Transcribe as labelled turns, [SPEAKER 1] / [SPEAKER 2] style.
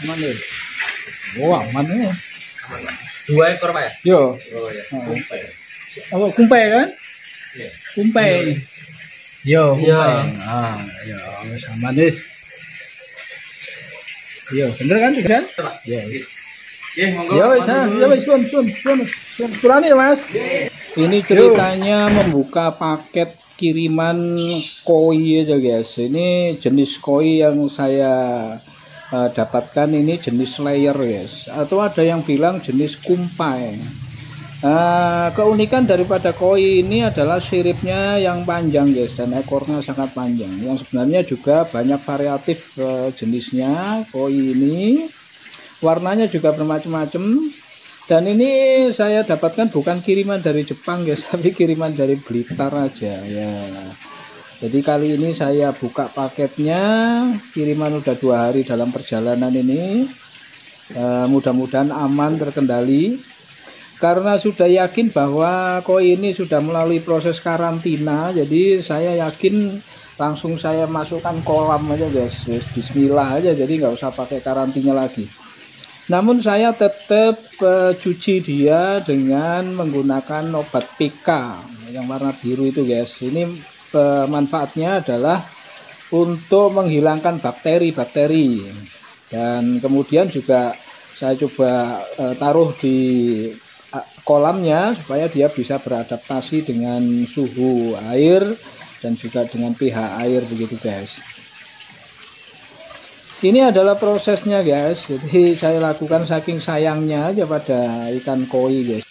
[SPEAKER 1] aman deh. Oh aman nih.
[SPEAKER 2] 2 ekor Pak ya?
[SPEAKER 1] Yo.
[SPEAKER 2] Oh ya. Kumpai.
[SPEAKER 1] Apa kumpai kan?
[SPEAKER 2] Iya.
[SPEAKER 1] Kumpai. Yo,
[SPEAKER 2] Iya.
[SPEAKER 1] kumpai. Yo, aman deh. Yo, bener kan? Kan? Yo.
[SPEAKER 2] Monggo.
[SPEAKER 1] Ya wis, sun. Kurani ya, Mas. Ini ceritanya membuka paket kiriman koi aja, guys. Ini jenis koi yang saya dapatkan ini jenis layer, guys. Atau ada yang bilang jenis kumpai. Keunikan daripada koi ini adalah siripnya yang panjang, guys, dan ekornya sangat panjang. Yang sebenarnya juga banyak variatif jenisnya koi ini. Warnanya juga bermacam-macam. Dan ini saya dapatkan bukan kiriman dari Jepang, guys, tapi kiriman dari Blitar aja ya. Jadi kali ini saya buka paketnya, kiriman udah 2 hari dalam perjalanan ini. Mudah-mudahan aman, terkendali. Karena sudah yakin bahwa koi ini sudah melalui proses karantina, jadi saya yakin langsung saya masukkan kolam aja, guys. Bismillah aja, jadi nggak usah pakai karantina lagi. Namun saya tetap cuci dia dengan menggunakan obat PK yang warna biru itu, guys. Ini manfaatnya adalah untuk menghilangkan bakteri-bakteri. Dan kemudian juga saya coba taruh di kolamnya supaya dia bisa beradaptasi dengan suhu air dan juga dengan pH air, begitu, guys. Ini adalah prosesnya, guys. Jadi saya lakukan saking sayangnya aja pada ikan koi, guys.